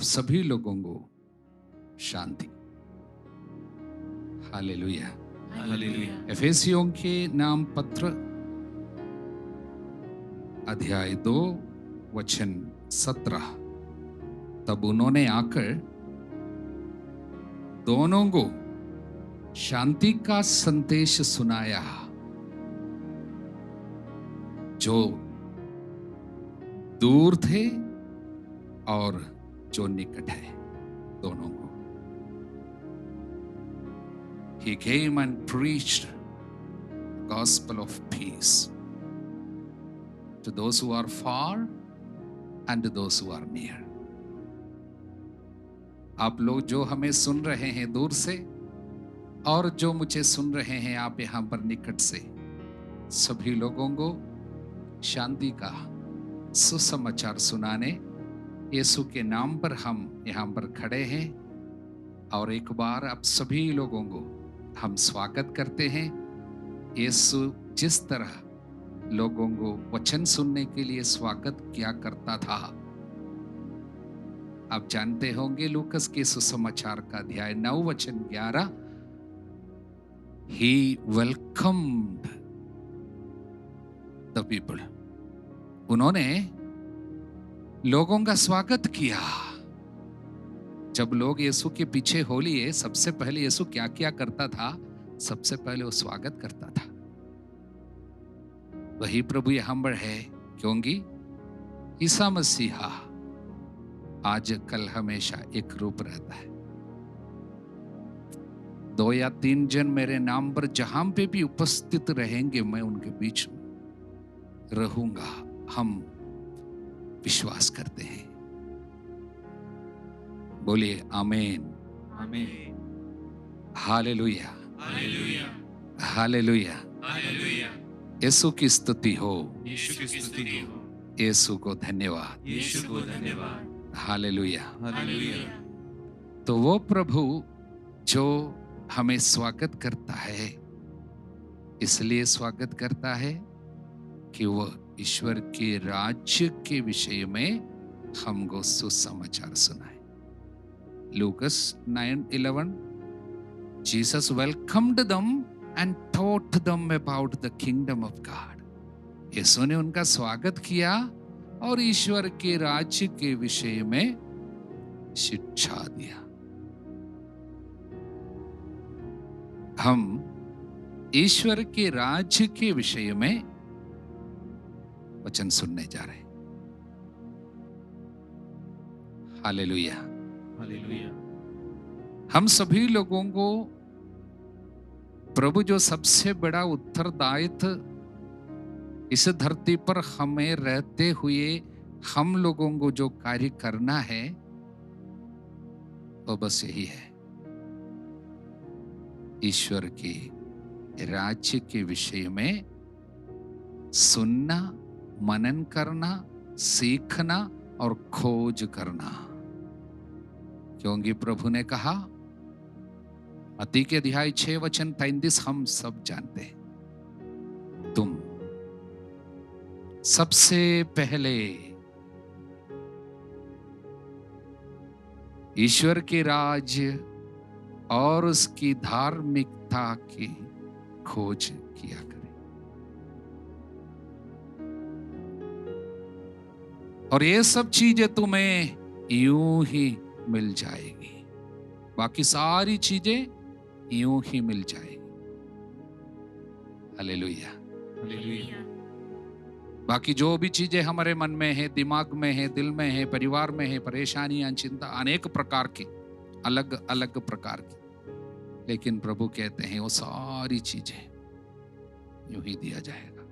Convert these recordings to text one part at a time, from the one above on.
सभी लोगों को शांति। हालेलुया। हालेलुया। एफेसियों के नाम पत्र अध्याय 2 वचन 17। तब उन्होंने आकर दोनों को शांति का संदेश सुनाया, जो दूर थे और जो निकट है, दोनों को। He came and preached gospel of peace to those who are far and to those who are near. आप लोग जो हमें सुन रहे हैं दूर से और जो मुझे सुन रहे हैं आप यहां पर निकट से, सभी लोगों को शांति का सुसमाचार सुनाने यीशु के नाम पर हम यहां पर खड़े हैं। और एक बार आप सभी लोगों को हम स्वागत करते हैं। यीशु जिस तरह लोगों को वचन सुनने के लिए स्वागत किया करता था, आप जानते होंगे लूकस के सुसमाचार का अध्याय 9 वचन 11, He welcomed the people. उन्होंने लोगों का स्वागत किया। जब लोग यीशु के पीछे हो लिए, सबसे पहले यीशु क्या क्या करता था? सबसे पहले वो स्वागत करता था। वही प्रभु यहां पर है, क्योंकि ईसा मसीहा आज कल हमेशा एक रूप रहता है। 2 या 3 जन मेरे नाम पर जहां पे भी उपस्थित रहेंगे, मैं उनके बीच में रहूंगा। हम विश्वास करते हैं। बोलिए आमीन। आमीन। हालेलुया। हालेलुया। हालेलुया। हालेलुया। यीशु की स्तुति हो। यीशु की स्तुति हो। यीशु को धन्यवाद। यीशु को धन्यवाद। हालेलुया। हालेलुया। तो वो प्रभु जो हमें स्वागत करता है, इसलिए स्वागत करता है कि वह ईश्वर के राज्य के विषय में हमको सुसमाचार सुनाए। Lucas 9:11, Jesus welcomed them and taught them about the kingdom of God. यीशु ने उनका स्वागत किया और ईश्वर के राज्य के विषय में शिक्षा दिया। हम ईश्वर के राज्य के विषय में वचन सुनने जा रहे हैं। हालेलुया। हालेलुया। हम सभी लोगों को प्रभु जो सबसे बड़ा उत्तरदायित्व इस धरती पर हमें रहते हुए हम लोगों को जो कार्य करना है, वो बस यही है, ईश्वर के राज्य के विषय में सुनना, मनन करना, सीखना और खोज करना। क्योंकि प्रभु ने कहा, मत्ती के अध्याय 6 वचन 35 हम सब जानते हैं, तुम सबसे पहले ईश्वर के राज्य और उसकी धार्मिकता की खोज किया करें, और ये सब चीजें तुम्हें यूं ही मिल जाएगी। बाकी सारी चीजें यूं ही मिल जाएगी। हालेलुया। हालेलुया। बाकी जो भी चीजें हमारे मन में है, दिमाग में है, दिल में है, परिवार में है, परेशानियां, चिंता, अनेक प्रकार की, अलग अलग प्रकार की, लेकिन प्रभु कहते हैं वो सारी चीजें यूं ही दिया जाएगा,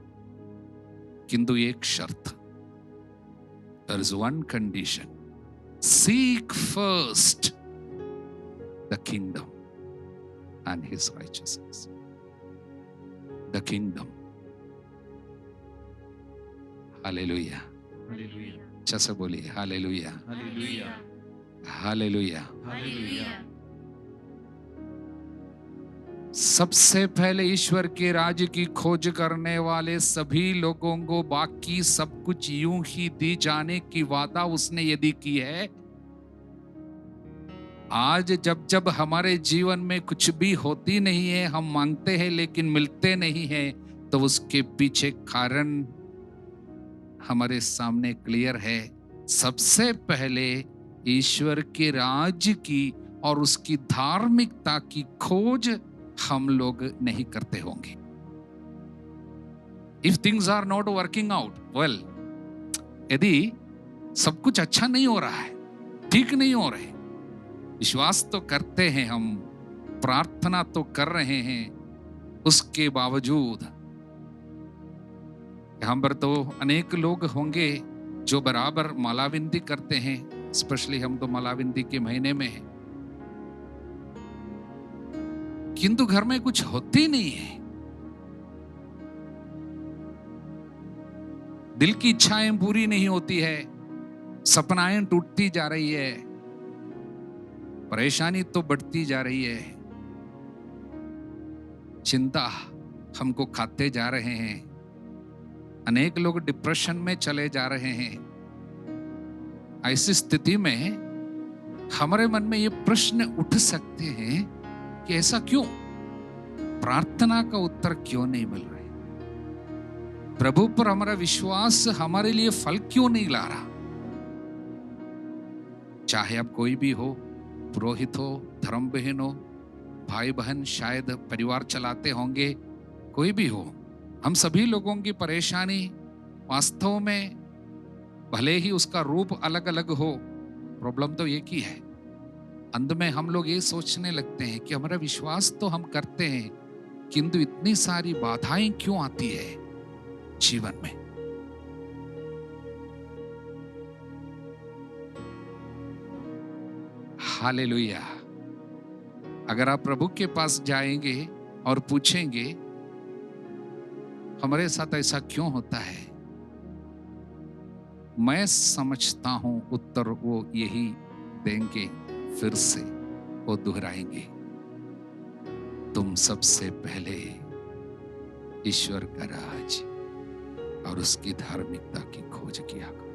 किंतु एक शर्त, there is one condition, seek first the kingdom and his righteousness. The kingdom. Hallelujah. Hallelujah. अच्छा से बोलिए हालेलुया। हालेलुया। हालेलुया। हालेलुया। सबसे पहले ईश्वर के राज्य की खोज करने वाले सभी लोगों को बाकी सब कुछ यूं ही दी जाने की वादा उसने यदि की है, आज जब जब हमारे जीवन में कुछ भी होती नहीं है, हम मांगते हैं लेकिन मिलते नहीं है, तो उसके पीछे कारण हमारे सामने क्लियर है। सबसे पहले ईश्वर के राज्य की और उसकी धार्मिकता की खोज हम लोग नहीं करते होंगे। If things are not working out well, यदि सब कुछ अच्छा नहीं हो रहा है, ठीक नहीं हो रहे, विश्वास तो करते हैं हम, प्रार्थना तो कर रहे हैं, उसके बावजूद यहाँ पर तो अनेक लोग होंगे जो बराबर मालाविंदी करते हैं। स्पेशली हम तो मालाविंदी के महीने में हैं, किंतु घर में कुछ होती नहीं है। दिल की इच्छाएं पूरी नहीं होती है, सपनाएं टूटती जा रही है, परेशानी तो बढ़ती जा रही है, चिंता हमको खाते जा रहे हैं, अनेक लोग डिप्रेशन में चले जा रहे हैं। ऐसी स्थिति में हमारे मन में ये प्रश्न उठ सकते हैं कि ऐसा क्यों? प्रार्थना का उत्तर क्यों नहीं मिल रहा? प्रभु पर हमारा विश्वास हमारे लिए फल क्यों नहीं ला रहा? चाहे अब कोई भी हो, पुरोहित हो, धर्म बहन हो, भाई बहन, शायद परिवार चलाते होंगे, कोई भी हो, हम सभी लोगों की परेशानी वास्तव में भले ही उसका रूप अलग अलग हो, प्रॉब्लम तो एक ही है। अंत में हम लोग ये सोचने लगते हैं कि हमारा विश्वास तो हम करते हैं, किंतु इतनी सारी बाधाएं क्यों आती है जीवन में? हालेलुया। अगर आप प्रभु के पास जाएंगे और पूछेंगे हमारे साथ ऐसा क्यों होता है, मैं समझता हूं उत्तर वो यही देंगे, फिर से वो दोहराएंगे, तुम सबसे पहले ईश्वर का राज और उसकी धार्मिकता की खोज किया करो।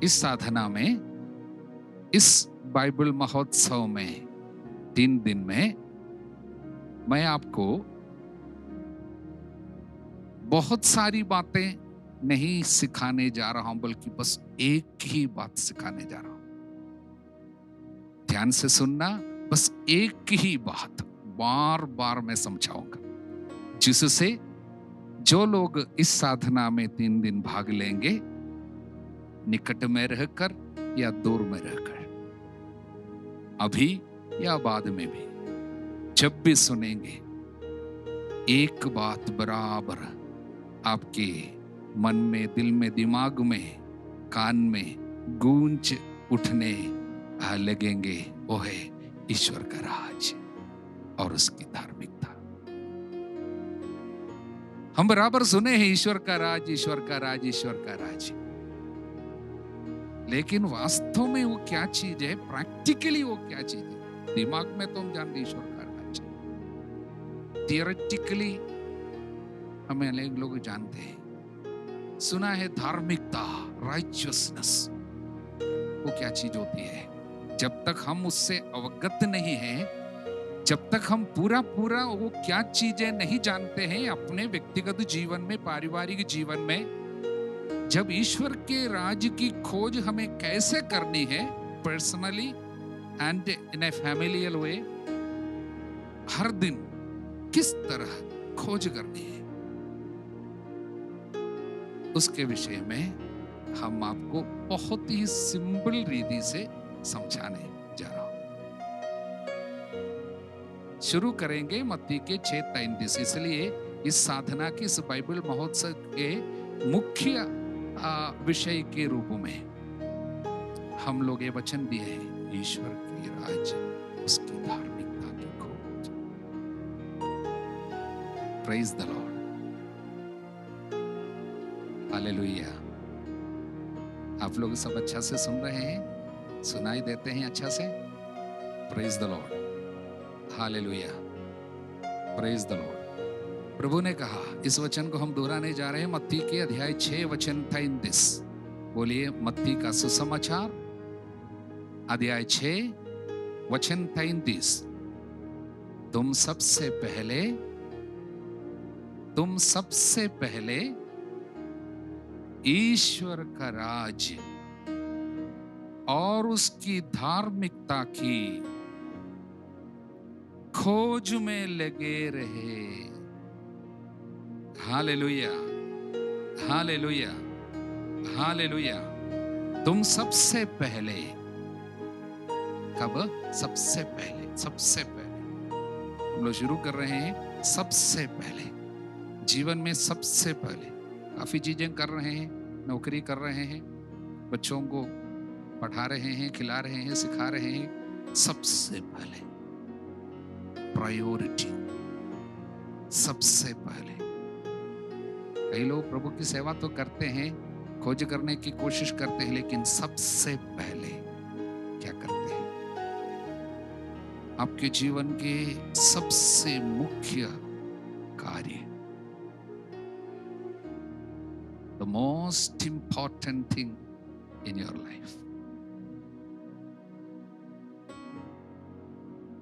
इस साधना में, इस बाइबल महोत्सव में 3 दिन में मैं आपको बहुत सारी बातें नहीं सिखाने जा रहा हूं, बल्कि बस एक ही बात सिखाने जा रहा हूं। ध्यान से सुनना, बस एक ही बात बार बार मैं समझाऊंगा, जिससे जो लोग इस साधना में 3 दिन भाग लेंगे, निकट में रहकर या दूर में रहकर, अभी या बाद में भी, जब भी सुनेंगे, एक बात बराबर आपके मन में, दिल में, दिमाग में, कान में गूंज उठने लगेंगे, वो है ईश्वर का राज और उसकी धार्मिकता। हम बराबर सुने हैं ईश्वर का राज, ईश्वर का राज, ईश्वर का राज, लेकिन वास्तव में वो क्या चीज है, प्रैक्टिकली वो क्या चीज है? दिमाग में तो हम जानते ईश्वर का राज, थियोरेटिकली हमें अनेक लोग जानते हैं, सुना है धार्मिकता, राइचियसनेस, वो क्या चीज होती है। जब तक हम उससे अवगत नहीं हैं, जब तक हम पूरा पूरा वो क्या चीजें नहीं जानते हैं अपने व्यक्तिगत जीवन में, पारिवारिक जीवन में, जब ईश्वर के राज्य की खोज हमें कैसे करनी है, personally and in a familial way, हर दिन किस तरह खोज करनी है, उसके विषय में हम आपको बहुत ही सिंपल रीति से समझाने जा रहा हूं। शुरू करेंगे मत्ती के 6:33। इसलिए इस साधना के, इस बाइबल महोत्सव के मुख्य विषय के रूप में हम लोग ये वचन दिए हैं, ईश्वर के राज्य, उसकी धार्मिकता की खोज। Praise the Lord, hallelujah. आप लोग सब अच्छा से सुन रहे हैं, सुनाई देते हैं अच्छा से? Praise the Lord, hallelujah, praise the Lord. प्रभु ने कहा, इस वचन को हम दोहराने जा रहे हैं, मत्ती के अध्याय 6 वचन 33। बोलिए, मत्ती का सुसमाचार अध्याय 6 वचन 33। तुम सबसे पहले ईश्वर का राज्य और उसकी धार्मिकता की खोज में लगे रहे। Hallelujah, hallelujah, hallelujah. तुम सबसे पहले, कब? सबसे पहले हम लोग शुरू कर रहे हैं। सबसे पहले जीवन में, सबसे पहले काफी चीजें कर रहे हैं, नौकरी कर रहे हैं, बच्चों को पढ़ा रहे हैं, खिला रहे हैं, सिखा रहे हैं। सबसे पहले प्रायोरिटी, सबसे पहले। कई लोग प्रभु की सेवा तो करते हैं, खोज करने की कोशिश करते हैं, लेकिन सबसे पहले क्या करते हैं? आपके जीवन के सबसे मुख्य कार्य, the most important thing in your life,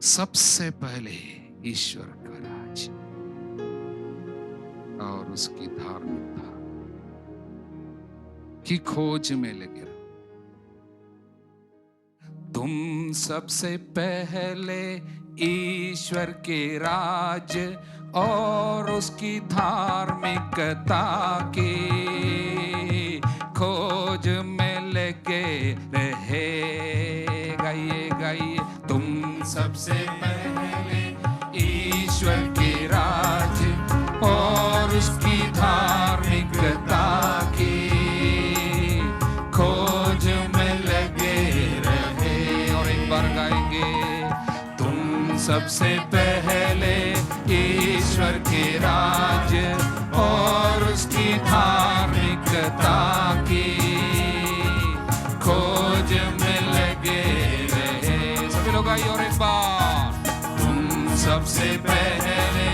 सबसे पहले ईश्वर का राज्य और उसकी धार्मिकता की खोज में लगे रहो। तुम सबसे पहले ईश्वर के राज्य और उसकी धार्मिकता की खोज में लगे रहे। गाइए गाइए, तुम सबसे पहले ईश्वर के राज्य और उसकी धार्मिकता की खोज में लगे रहे। और एक बार गाएंगे, तुम सबसे पहले ईश्वर के राज्य और उसकी धार्मिकता की खोज में लगे रहे। सभी लोग आइए और एक बार, तुम सबसे पहले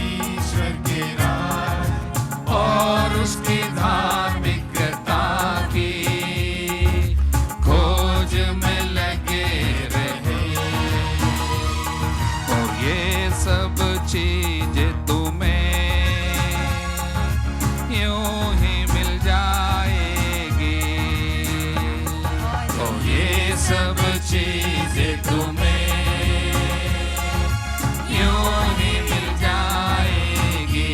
ईश्वर के राज्य और उसकी धार्मिकता की खोज में लगे रहे। और ये सब चीजें तुम्हें यूं ही मिल जाएगी। और ये सब चीजें तुम्हें यूं ही मिल जाएगी।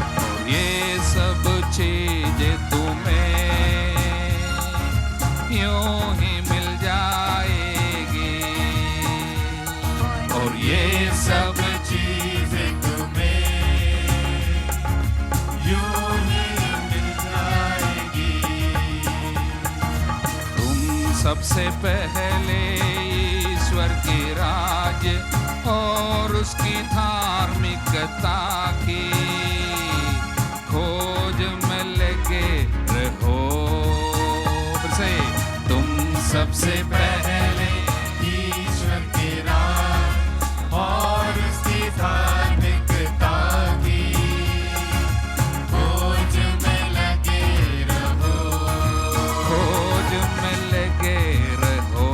और ये सब चीजें तुम्हें यूं ही मिल जाएगी। और ये सब चीजें तुम्हें यूं ही मिल जाएगी। तुम सबसे पहले ईश्वर के राज्य और उसकी धार्मिकता की खोज में लगे रहो। फिर से, तुम सबसे पहले ईश्वर के राज्य और उसकी धार्मिकता की खोज में लगे रहो। खोज में लगे रहो।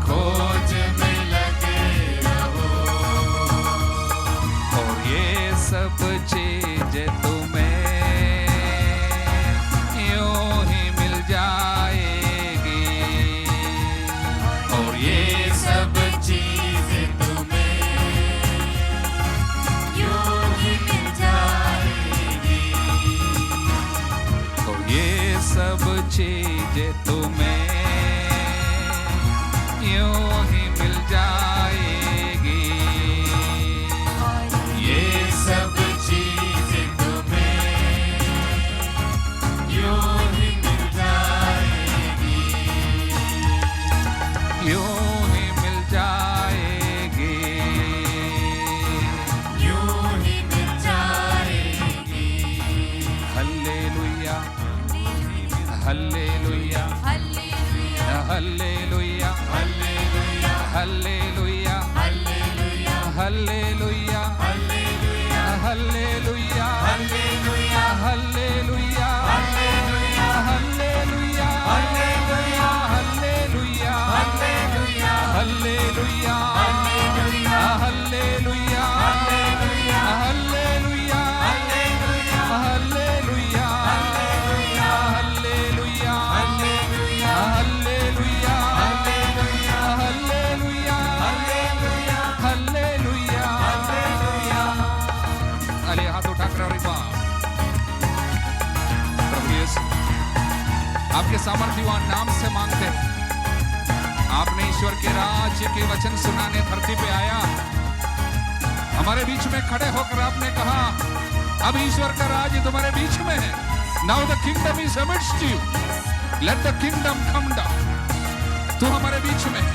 खोज में लगे रहो। और ये सब चीजें तुम्हें यूं ही मिल जाएगी। और ये सब चीजें तुम्हें यूं ही मिल जाएगी। और ये सब चीजें तुम्हें यूं ही मिल जाएगी। ये सब चीजें तुम्हें यूं ही मिल जाएगी। यूं ही मिल जाएगी। यूं ही मिल जाएगी। Hallelujah, hallelujah, hallelujah, hallelujah, hallelujah, hallelujah, hallelujah, hallelujah, hallelujah, hallelujah, hallelujah. के सामर्थ्यवान नाम से मांगते हैं। आपने ईश्वर के राज्य के वचन सुनाने धरती पे आया, हमारे बीच में खड़े होकर आपने कहा अब ईश्वर का राज्य तुम्हारे बीच में है। Now the kingdom is amidst you, let the kingdom come down. तू हमारे बीच में है,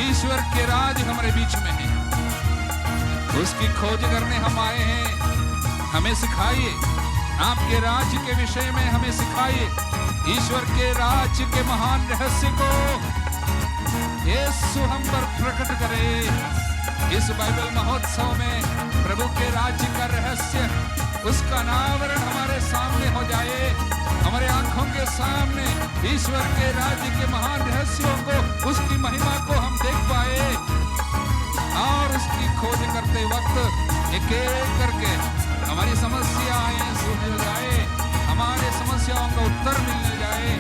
ईश्वर के राज हमारे बीच में है, उसकी खोज करने हम आए हैं। हमें सिखाइए आपके राज्य के विषय में, हमें सिखाइए ईश्वर के राज्य के महान रहस्य को यीशु हम पर प्रकट करे। इस बाइबल महोत्सव में प्रभु के राज्य का रहस्य, उसका अनावरण हमारे सामने हो जाए, हमारे आंखों के सामने ईश्वर के राज्य के महान रहस्यों को, उसकी महिमा को हम देख पाए और उसकी खोज करते वक्त एक एक करके हमारी समस्याएं सुलझ जाए, हमारे समस्याओं का उत्तर मिलने जाए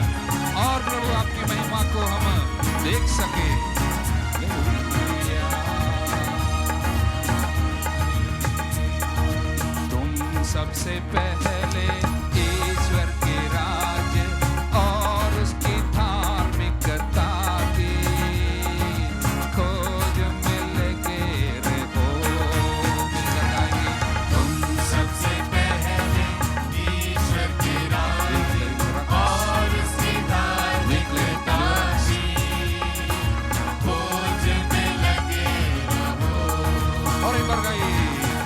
और प्रभु आपकी महिमा को हम देख सके। तुम सबसे पहले ईश्वर के राज्य और उसकी धार्मिकता की खोज में लगे रहो। तुम सबसे पहले ईश्वर के राज्य और उसकी धार्मिकता की खोज में लगे रहो। और एक बार गाइए,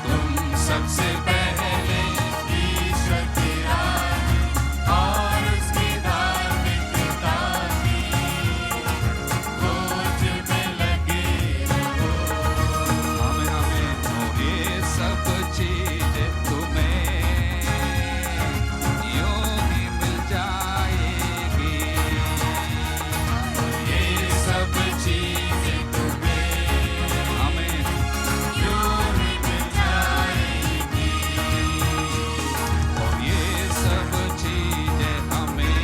तुम सबसे पहले ईश्वर के राज्य और उसकी धार्मिकता की खोज में लगे रहो। हमें हमें ये सब चीज तुम्हें यूं ही मिल जाएगी। ये सब चीजें तुम्हें हमें यूं ही मिल जाएगी। और ये सब चीजें हमें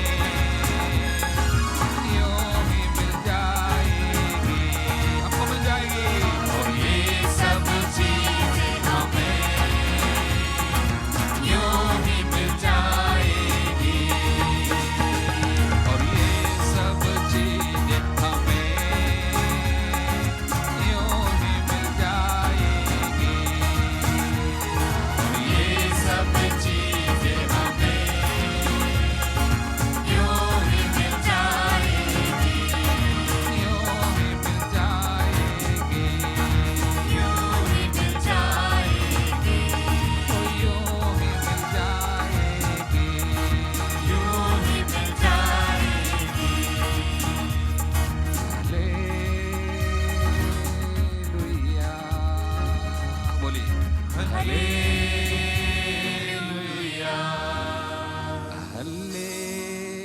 यूं ही मिल जाएगी, हमको मिल जाएगी। और ये सब चीजें हमें यूं ही मिल जाएगी। और ये सब चीजें हमें यूं ही मिल जाएगी। और ये सब चीजें हमें यूं ही मिल जाएगी। यूं ही मिल जाएगी। यूं ही मिल जाएगी। यूं ही मिल जाएगी। यूं ही मिल जाएगी। हालेलुया। बोलिए hallelujah.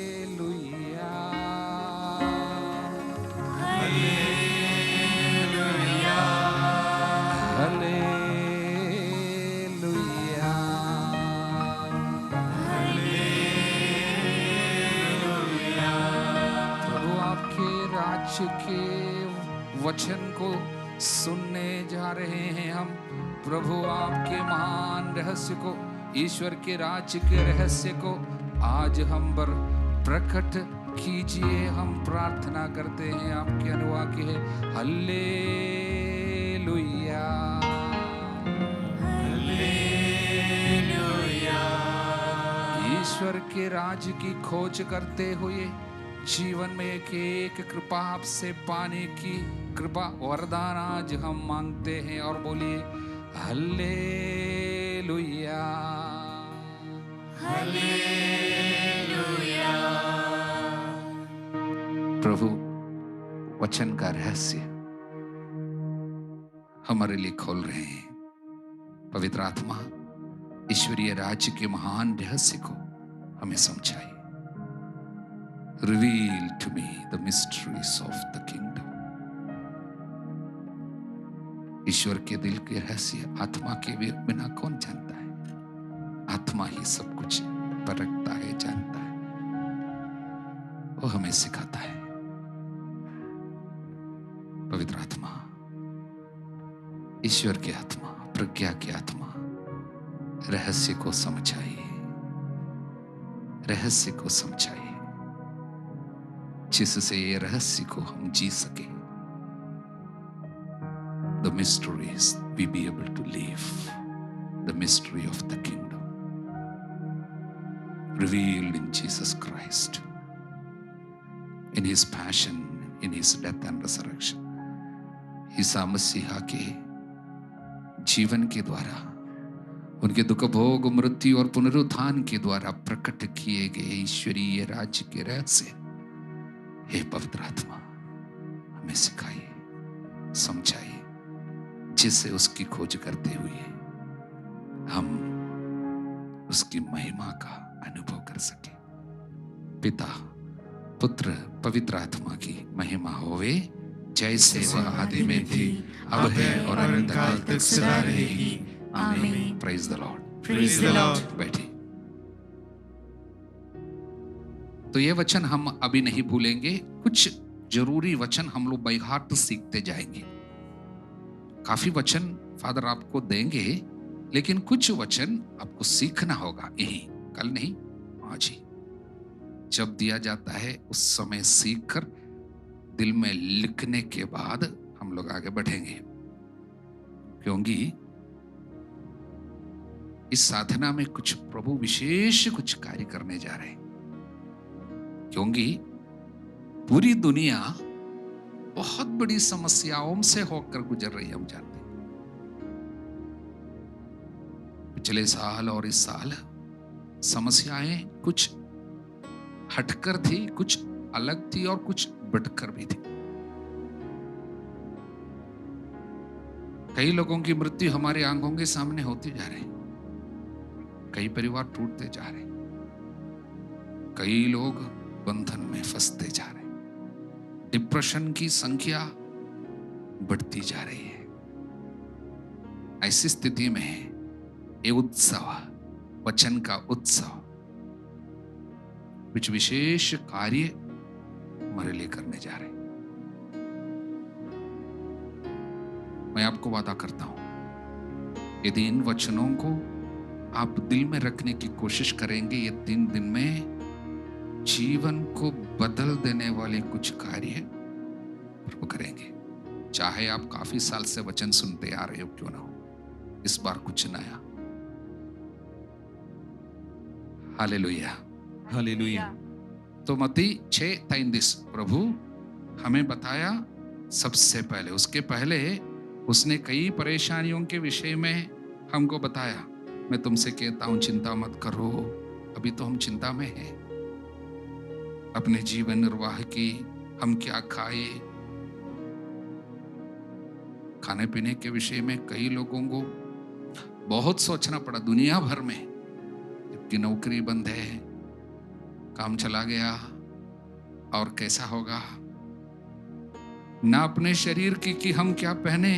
Hallelujah. Hallelujah. Hallelujah. Hallelujah. प्रभु आपके राज्य के वचन को सुनने जा रहे हैं हम। प्रभु आपके महान रहस्य को, ईश्वर के राज्य के रहस्य को आज हम पर प्रकट कीजिए, हम प्रार्थना करते हैं। आपके अनुवाक्य है हालेलुया। हालेलुया। ईश्वर के राज्य की खोज करते हुए जीवन में एक एक कृपा आपसे पाने की कृपा वरदान आज हम मांगते हैं और बोलिए हालेलुया। हालेलुया। प्रभु वचन का रहस्य हमारे लिए खोल रहे हैं। पवित्र आत्मा ईश्वरीय राज्य के महान रहस्य को हमें समझाइए। Reveal to me the mysteries of the kingdom. ईश्वर के दिल के रहस्य आत्मा के बिना कौन जानता है? आत्मा ही सब कुछ परखता है, जानता है, वो हमें सिखाता है। पवित्र आत्मा, ईश्वर की आत्मा, प्रज्ञा की आत्मा रहस्य को समझाइए, रहस्य को समझाइए। जिससे ये रहस्य को हम जी सके। The mysteries we be able to live the mystery of the kingdom revealed in Jesus Christ, in his passion, in his death and resurrection. ईसा मसीहा के जीवन के द्वारा, उनके दुख भोग, मृत्यु और पुनरुत्थान के द्वारा प्रकट किए गए ईश्वरीय राज्य के रहस्य, हे पवित्र आत्मा, हमें सिखाइए, समझाइए, जिससे उसकी खोज करते हुए हम उसकी महिमा का अनुभव कर सके। पिता, पुत्र, पवित्र आत्मा की महिमा होवे, जैसे वह आदि में थी, अब है और अनंत काल तक सदा रहेगी। आमीन। Praise the Lord. Praise the Lord. बैठिए। तो ये वचन हम अभी नहीं भूलेंगे, कुछ जरूरी वचन हम लोग बाय हार्ट सीखते जाएंगे। काफी वचन फादर आपको देंगे, लेकिन कुछ वचन आपको सीखना होगा, यही कल नहीं आज ही। जब दिया जाता है उस समय सीखकर दिल में लिखने के बाद हम लोग आगे बढ़ेंगे, क्योंकि इस साधना में कुछ प्रभु विशेष कुछ कार्य करने जा रहे हैं। क्योंकि पूरी दुनिया बहुत बड़ी समस्याओं से होकर गुजर रही है, हम जानते हैं। पिछले साल और इस साल समस्याएं कुछ हटकर थी, कुछ अलग थी और कुछ बढ़कर भी थी। कई लोगों की मृत्यु हमारे आंखों के सामने होती जा रही, कई परिवार टूटते जा रहे, कई लोग बंधन में फंसते जा रहे, डिप्रेशन की संख्या बढ़ती जा रही है। ऐसी स्थिति में ये उत्सव, वचन का उत्सव, कुछ विशेष कार्य हमारे लिए करने जा रहे हैं। मैं आपको वादा करता हूं, यदि इन वचनों को आप दिल में रखने की कोशिश करेंगे, ये 3 दिन में जीवन को बदल देने वाले कुछ कार्य प्रभु करेंगे। चाहे आप काफी साल से वचन सुनते आ रहे हो क्यों ना हो, इस बार कुछ नया। Hallelujah, hallelujah. तो मत्ती 6:33 प्रभु हमें बताया सबसे पहले, उसके पहले उसने कई परेशानियों के विषय में हमको बताया। मैं तुमसे कहता हूं, चिंता मत करो। अभी तो हम चिंता में हैं, अपने जीवन निर्वाह की, हम क्या खाए, खाने पीने के विषय में कई लोगों को बहुत सोचना पड़ा दुनिया भर में, जबकि नौकरी बंद है, काम चला गया और कैसा होगा, ना अपने शरीर की कि हम क्या पहने।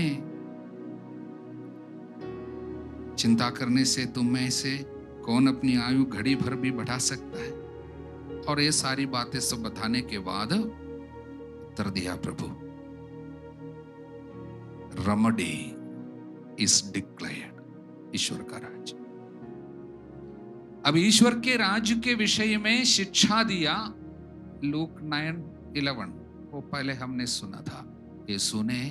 चिंता करने से तुम में से कौन अपनी आयु घड़ी भर भी बढ़ा सकता है। और ये सारी बातें सब बताने के बाद उत्तर दिया प्रभु, रेमेडी इज डिक्लेयर्ड, ईश्वर का राज्य। अब ईश्वर के राज्य के विषय में शिक्षा दिया लूक 9:11, वो पहले हमने सुना था। यीशु ने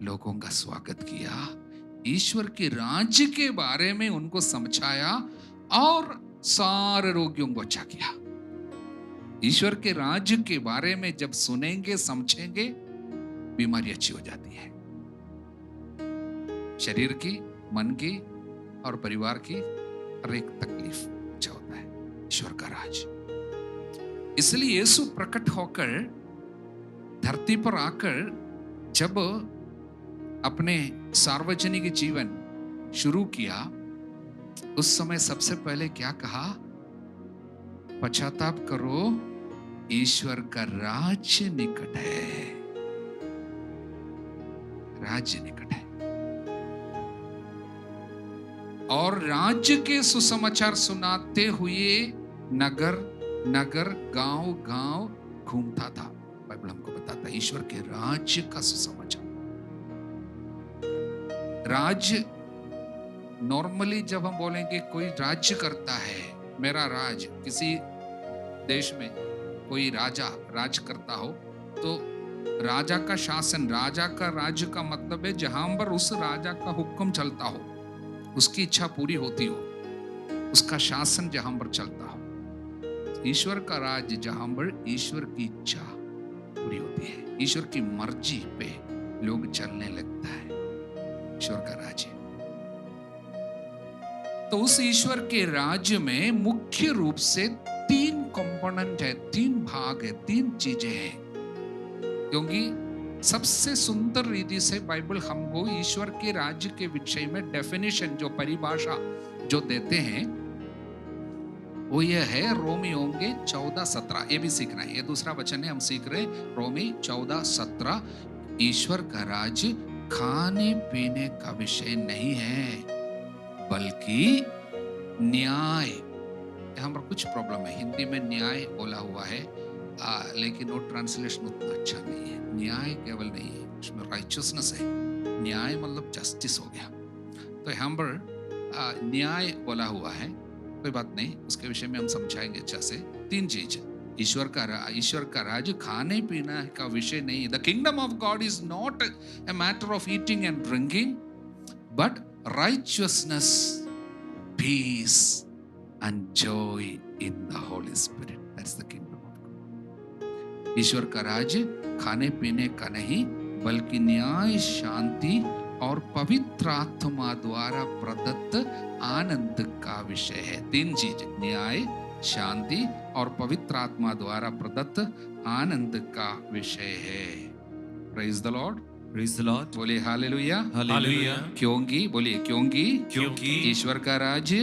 लोगों का स्वागत किया, ईश्वर के राज्य के बारे में उनको समझाया और सारे रोगियों को अच्छा किया। ईश्वर के राज्य के बारे में जब सुनेंगे, समझेंगे, बीमारी अच्छी हो जाती है, शरीर की, मन की और परिवार की हर एक तकलीफ अच्छा होता है। ईश्वर का राज। इसलिए यीशु प्रकट होकर धरती पर आकर जब अपने सार्वजनिक जीवन शुरू किया, उस समय सबसे पहले क्या कहा? पश्चाताप करो, ईश्वर का राज्य निकट है। राज्य निकट है। और राज्य के सुसमाचार सुनाते हुए नगर नगर, गांव गांव घूमता था। बाइबल हमको बताता है ईश्वर के राज्य का सुसमाचार। राज्य नॉर्मली जब हम बोलेंगे कोई राज्य करता है, मेरा राज, किसी देश में कोई राजा राज करता हो तो राजा का शासन, राजा का राज्य का मतलब है जहां पर उस राजा का हुक्म चलता हो, उसकी इच्छा पूरी होती हो, उसका शासन जहां पर चलता हो। ईश्वर का राज्य जहां पर ईश्वर की इच्छा पूरी होती है, ईश्वर की मर्जी पे लोग चलने लगता है, ईश्वर का राज्य। तो उस ईश्वर के राज्य में मुख्य रूप से 3 कंपोनेंट है, 3 भाग है, 3 चीजें हैं। क्योंकि सबसे सुंदर रीति से बाइबल हमको ईश्वर के राज्य के विषय में डेफिनेशन, जो परिभाषा जो देते हैं वो ये है रोमियों के 14:17। ये भी सीखना है, ये दूसरा वचन है, हम सीख रहे हैं रोमी 14:17। ईश्वर का राज्य खाने पीने का विषय नहीं है बल्कि न्याय। यहाँ पर कुछ प्रॉब्लम है, हिंदी में न्याय बोला हुआ है लेकिन वो ट्रांसलेशन उतना अच्छा नहीं है। न्याय केवल नहीं है, उसमें राइचियसनेस है। न्याय मतलब जस्टिस हो गया, तो यहाँ पर न्याय बोला हुआ है, कोई बात नहीं, उसके विषय में हम समझाएंगे अच्छा से। 3 चीज, ईश्वर का राज्य खाने पीने का विषय नहीं। The kingdom of God is not a matter of eating and drinking but righteousness, peace and joy in the Holy Spirit, that's the kingdom. ईश्वर का राज्य खाने पीने का नहीं बल्कि न्याय, शांति और पवित्र आत्मा द्वारा प्रदत्त आनंद का विषय है। 3 चीज, न्याय, शांति और पवित्र आत्मा द्वारा प्रदत्त आनंद का विषय है। Praise the Lord, praise the Lord, बोलिए हालेलुया, हालेलुया। क्योंकि, बोलिए क्योंकि ईश्वर का राज्य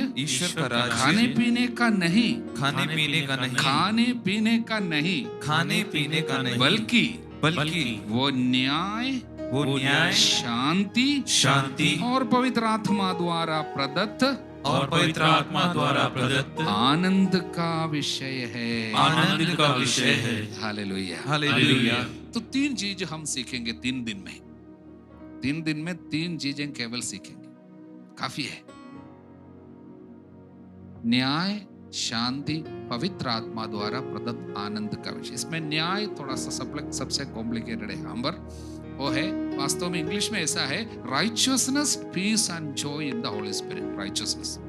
खाने पीने का नहीं, खाने पीने का नहीं, खाने पीने का नहीं, खाने पीने का नहीं, बल्कि वो न्याय, शांति और पवित्र आत्मा द्वारा प्रदत्त आनंद का विषय है। Hallelujah, hallelujah. तो 3 चीज हम सीखेंगे 3 दिन में। 3 दिन में 3 चीजें केवल सीखेंगे, काफी है। न्याय, शांति, पवित्र आत्मा द्वारा प्रदत्त आनंद का विषय। इसमें न्याय थोड़ा सा सबसे कॉम्प्लिकेटेड है, अंबर वो है, वास्तव में इंग्लिश में ऐसा है, righteousness, peace and joy in the Holy Spirit. Righteousness,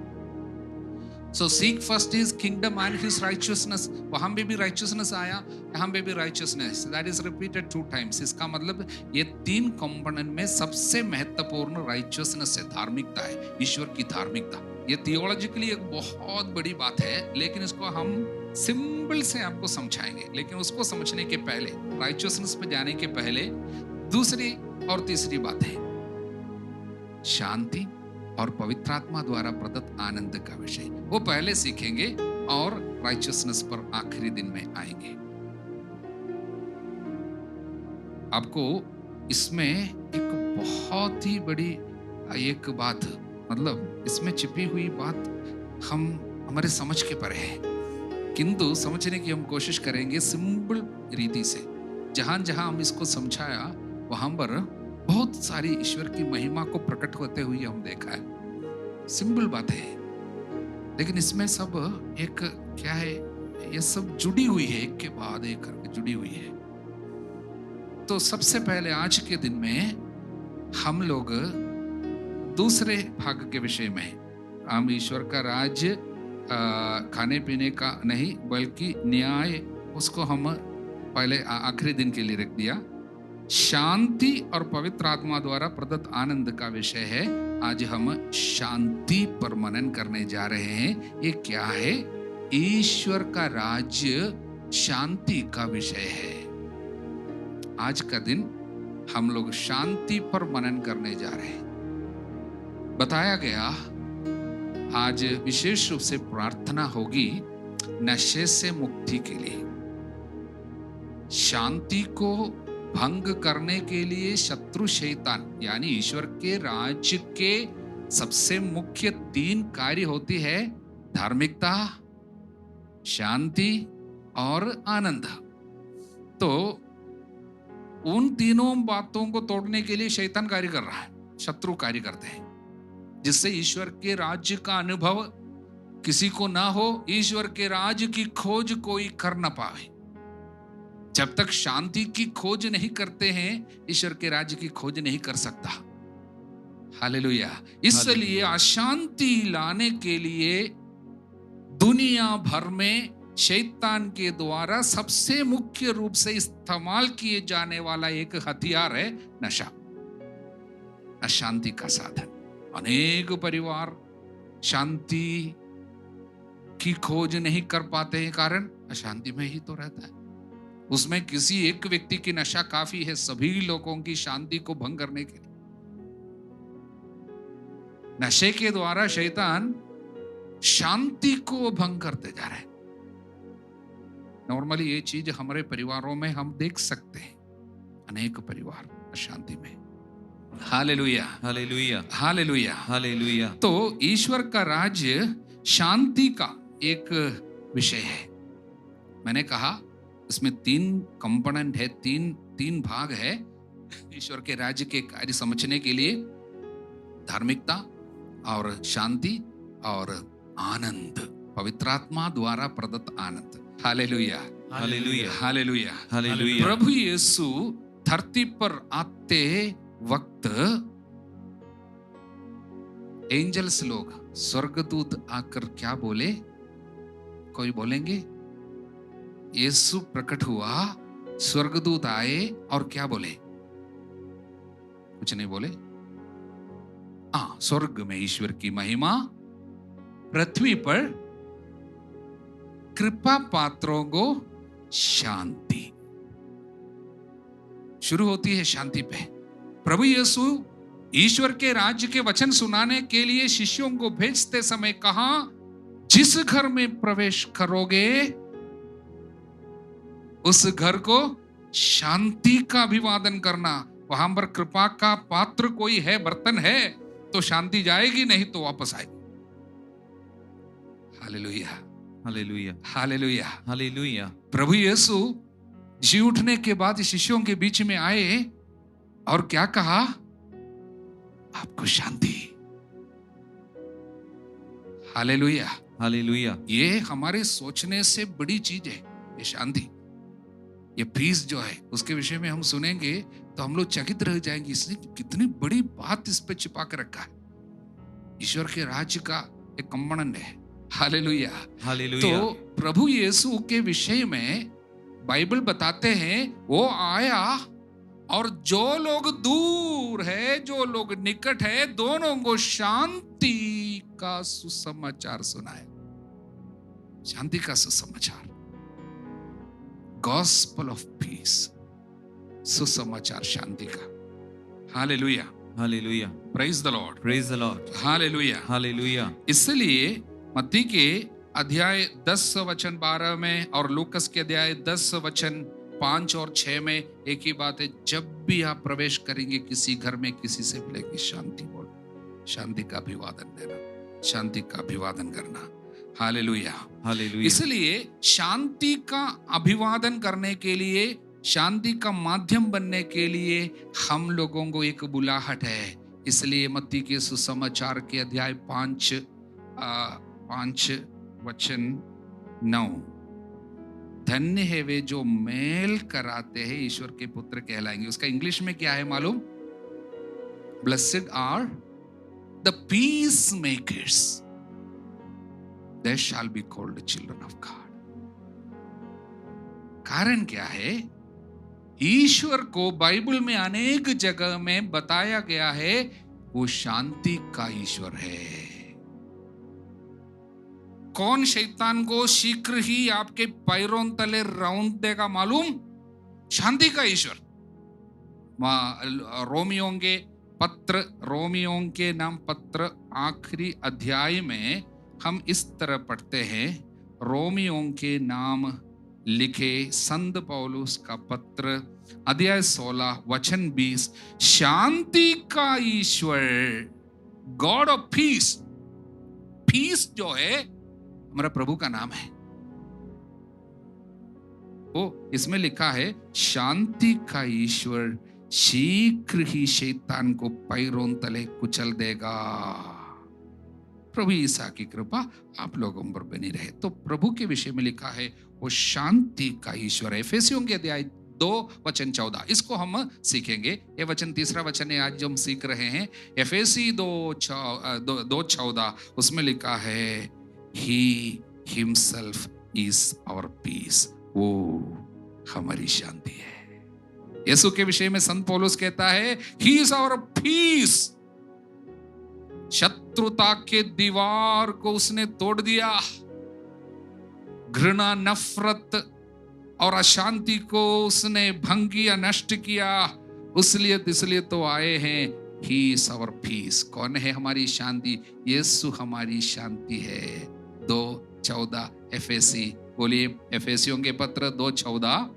so seek first his kingdom and his righteousness. वहां पे भी राइचियसनेस आया, यहाँ पे भी righteousness, that is repeated 2 times. इसका मतलब ये 3 कंपोनेंट में सबसे महत्वपूर्ण राइचियसनेस है, धार्मिकता है, ईश्वर की धार्मिकता। ये थियोलॉजिकली एक बहुत बड़ी बात है, लेकिन इसको हम सिंपल से आपको समझाएंगे। लेकिन उसको समझने के पहले, राइचियसनेस पे जाने के पहले, दूसरी और तीसरी बात है शांति और पवित्र आत्मा द्वारा प्रदत्त आनंद का विषय। वो पहले सीखेंगे और राइचियसनेस पर आखिरी दिन में आएंगे। आपको इसमें एक बहुत ही बड़ी एक बात, मतलब इसमें छिपी हुई बात हम हमारे समझ के परे है, किंतु समझने की हम कोशिश करेंगे सिंपल रीति से। जहां जहां हम इसको समझाया वहां पर बहुत सारी ईश्वर की महिमा को प्रकट होते हुए हम देखा है। सिंपल बात है, लेकिन इसमें सब एक क्या है, ये सब जुड़ी हुई है, एक के बाद एक करके जुड़ी हुई है। तो सबसे पहले आज के दिन में हम लोग दूसरे भाग के विषय में, हम ईश्वर का राज्य खाने पीने का नहीं बल्कि न्याय, उसको हम पहले आखिरी दिन के लिए रख दिया। शांति और पवित्र आत्मा द्वारा प्रदत्त आनंद का विषय है। आज हम शांति पर मनन करने जा रहे हैं। ये क्या है? ईश्वर का राज्य शांति का विषय है। आज का दिन हम लोग शांति पर मनन करने जा रहे हैं। बताया गया आज विशेष रूप से प्रार्थना होगी नशे से मुक्ति के लिए। शांति को भंग करने के लिए शत्रु शैतान यानी ईश्वर के राज्य के सबसे मुख्य 3 कार्य होती है, धार्मिकता, शांति और आनंद। तो उन तीनों बातों को तोड़ने के लिए शैतान कार्य कर रहा है, शत्रु कार्य करते हैं, जिससे ईश्वर के राज्य का अनुभव किसी को ना हो, ईश्वर के राज्य की खोज कोई कर ना पाए। जब तक शांति की खोज नहीं करते हैं, ईश्वर के राज्य की खोज नहीं कर सकता। हालेलुया। इसलिए अशांति लाने के लिए दुनिया भर में शैतान के द्वारा सबसे मुख्य रूप से इस्तेमाल किए जाने वाला एक हथियार है नशा, अशांति का साधन। अनेक परिवार शांति की खोज नहीं कर पाते हैं, कारण अशांति में ही तो रहता है। उसमें किसी एक व्यक्ति की नशा काफी है सभी लोगों की शांति को भंग करने के लिए। नशे के द्वारा शैतान शांति को भंग करते जा रहे हैं। नॉर्मली ये चीज हमारे परिवारों में हम देख सकते हैं, अनेक परिवार अशांति में। Hallelujah, hallelujah, hallelujah, hallelujah. तो ईश्वर का राज्य शांति का एक विषय है। मैंने कहा इसमें 3 कंपोनेंट है, तीन भाग है ईश्वर के राज्य के कार्य समझने के लिए। धार्मिकता और शांति और आनंद, पवित्रात्मा द्वारा प्रदत्त आनंद। Hallelujah, hallelujah, hallelujah, hallelujah. प्रभु यीशु धरती पर आते वक्त एंजल्स लोग, स्वर्गदूत आकर क्या बोले? कोई बोलेंगे? यीशु प्रकट हुआ, स्वर्गदूत आए और क्या बोले? कुछ नहीं बोले। स्वर्ग में ईश्वर की महिमा, पृथ्वी पर कृपा पात्रों को शांति। शुरू होती है शांति पे। प्रभु यीशु ईश्वर के राज्य के वचन सुनाने के लिए शिष्यों को भेजते समय कहा, जिस घर में प्रवेश करोगे उस घर को शांति का अभिवादन करना। वहां पर कृपा का पात्र कोई है, बर्तन है, तो शांति जाएगी, नहीं तो वापस आएगी। Hallelujah, hallelujah, hallelujah, hallelujah. प्रभु यीशु जी उठने के बाद शिष्यों के बीच में आए और क्या कहा? आपको शांति। Hallelujah, hallelujah. ये हमारे सोचने से बड़ी चीज है ये शांति, ये पीस जो है, उसके विषय में हम सुनेंगे तो हम लोग चकित रह जाएंगे। इसने कितनी बड़ी बात इस पे छिपा कर रखा है। ईश्वर के राज्य का एक कंपोनेंट है। Hallelujah, hallelujah. तो प्रभु यीशु के विषय में बाइबल बताते हैं, वो आया और जो लोग दूर है, जो लोग निकट है, दोनों को शांति का सुसमाचार सुनाया। शांति का सुसमाचार, गॉस्पेल ऑफ पीस, सुसमाचार शांति का। Hallelujah, hallelujah. Praise the Lord, praise the Lord. Hallelujah, hallelujah. इसलिए मत्ती के अध्याय 10 वचन 12 में और लूकस के अध्याय 10 वचन 5 और 6 में एक ही बात है, जब भी आप प्रवेश करेंगे किसी घर में, किसी से बोलेंगे शांति बोलो, शांति का अभिवादन देना, शांति का अभिवादन करना। Hallelujah, hallelujah. इसलिए शांति का अभिवादन करने के लिए, शांति का माध्यम बनने के लिए हम लोगों को एक बुलाहट है। इसलिए मत्ती के सुसमाचार के अध्याय 5 वचन 9, धन्य है वे जो मेल कराते हैं, ईश्वर के पुत्र कहलाएंगे। उसका इंग्लिश में क्या है मालूम? Blessed are the peacemakers, they shall be called children of God। कारण क्या है? ईश्वर को बाइबल में अनेक जगह में बताया गया है, वो शांति का ईश्वर है। कौन शैतान को शीघ्र ही आपके पैरों तले राउंड देगा मालूम? शांति का ईश्वर। रोमियों के नाम पत्र आखिरी अध्याय में हम इस तरह पढ़ते हैं, रोमियों के नाम लिखे संत पौलुस का पत्र अध्याय 16 वचन 20, शांति का ईश्वर, गॉड ऑफ पीस। पीस जो है हमारा प्रभु का नाम है। वो इसमें लिखा है, शांति का ईश्वर शीघ्र ही शैतान को पैरों तले कुचल देगा। प्रभु ईसा की कृपा आप लोगों पर बनी रहे। तो प्रभु के विषय में लिखा है वो शांति का ईश्वर है। इफिसियों के अध्याय 2:14 इसको हम सीखेंगे। ये वचन तीसरा वचन है आज जो हम सीख रहे हैं। एफेसी 2:14 उसमें लिखा है he himself is our peace, वो हमारी शांति है। यीशु के विषय में संत पौलुस कहता है ही इज आवर पीस। शत्रुता के दीवार को उसने तोड़ दिया, घृणा, नफरत और अशांति को उसने भंग किया, नष्ट किया। इसलिए तो आए हैं ही इज आवर पीस। कौन है हमारी शांति? यीशु हमारी शांति है। 2:14 एफेसी, बोलिए एफेसियों के पत्र 2:14।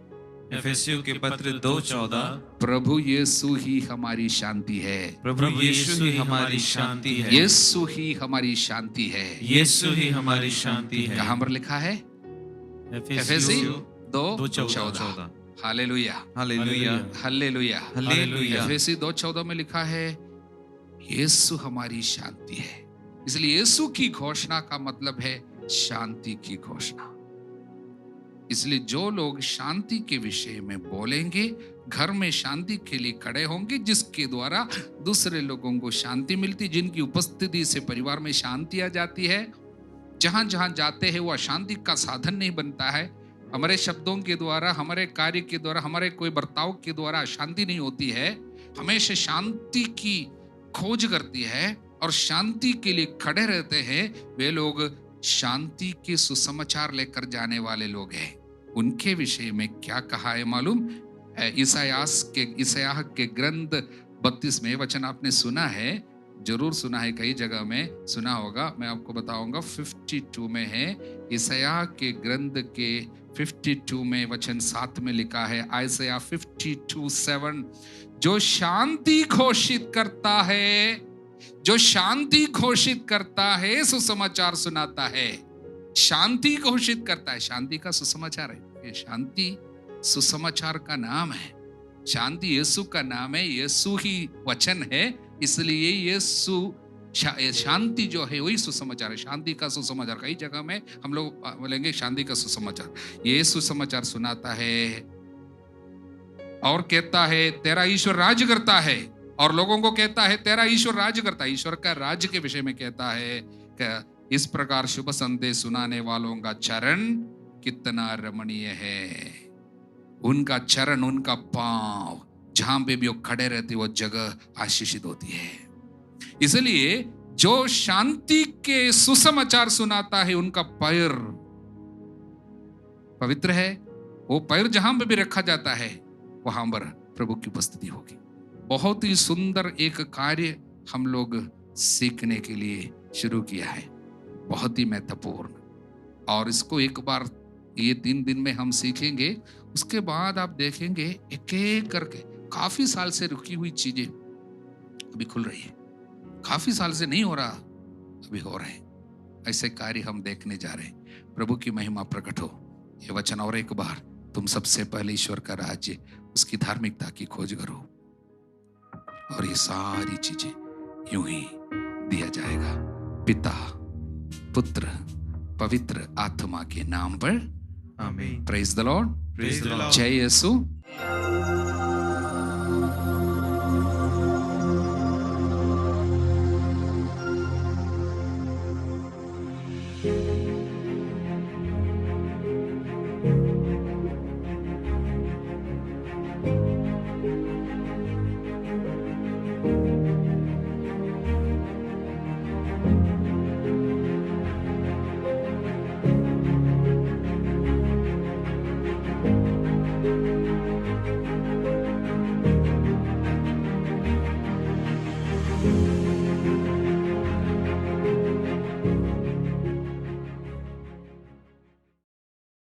एफेसियों के पत्र 2:14 प्रभु यीशु ही हमारी शांति है। प्रभु यीशु ही हमारी शांति है। यीशु ही हमारी शांति है। यीशु ही हमारी शांति है। कहां पर लिखा है? एफेसी 2:14। Hallelujah, hallelujah, hallelujah, hallelujah. एफेसी 2:14 में लिखा है यीशु हमारी शांति है। इसलिए यीशु की घोषणा का मतलब है शांति की घोषणा। इसलिए जो लोग शांति के विषय में बोलेंगे, घर में शांति के लिए खड़े होंगे, जिसके द्वारा दूसरे लोगों को शांति मिलती, जिनकी उपस्थिति से परिवार में शांति आ जाती है। जहां जहां जाते हैं वो अशांति का साधन नहीं बनता है। हमारे शब्दों के द्वारा, हमारे कार्य के द्वारा, हमारे कोई बर्ताव के द्वारा अशांति नहीं होती है। हमेशा शांति की खोज करती है और शांति के लिए खड़े रहते हैं। वे लोग शांति के सुसमाचार लेकर जाने वाले लोग हैं। उनके विषय में क्या कहा है मालूम? ईसायाह के ग्रंथ 32 वचन आपने सुना है, जरूर सुना है, कई जगह में सुना होगा। मैं आपको बताऊंगा 52 में है। ईसायाह के ग्रंथ के 52 में वचन 7 में लिखा है, आइसाया 52:7, जो शांति घोषित करता है, जो शांति घोषित करता है, सुसमाचार सुनाता है। शांति घोषित करता है, शांति का सुसमाचार है। ये शांति सुसमाचार का नाम है। शांति यीशु का नाम है, यीशु ही वचन है। इसलिए यीशु शांति जो है वही सुसमाचार है। शांति का सुसमाचार कई जगह में हम लोग बोलेंगे शांति का सुसमाचार। ये सुसमाचार सुनाता है और कहता है तेरा ईश्वर राज करता है, और लोगों को कहता है तेरा ईश्वर राज करता है। ईश्वर का राज्य के विषय में कहता है कि इस प्रकार शुभ संदेश सुनाने वालों का चरण कितना रमणीय है। उनका चरण, उनका पांव, जहां पे भी वो खड़े रहते वो जगह आशीषित होती है। इसलिए जो शांति के सुसमाचार सुनाता है उनका पैर पवित्र है। वो पैर जहां पे भी रखा जाता है वहां पर प्रभु की उपस्थिति होगी। बहुत ही सुंदर एक कार्य हम लोग सीखने के लिए शुरू किया है, बहुत ही महत्वपूर्ण। और इसको एक बार ये 3 दिन में हम सीखेंगे। उसके बाद आप देखेंगे एक एक करके काफी साल से रुकी हुई चीजें अभी खुल रही है। काफी साल से नहीं हो रहा, अभी हो रहे हैं। ऐसे कार्य हम देखने जा रहे हैं। प्रभु की महिमा प्रकट हो। ये वचन और एक बार, तुम सबसे पहले ईश्वर का राज्य, उसकी धार्मिकता की खोज करो और ये सारी चीजें यूं ही दिया जाएगा। पिता, पुत्र, पवित्र आत्मा के नाम पर आमीन। Praise the Lord. Praise the Lord. जय यीशु।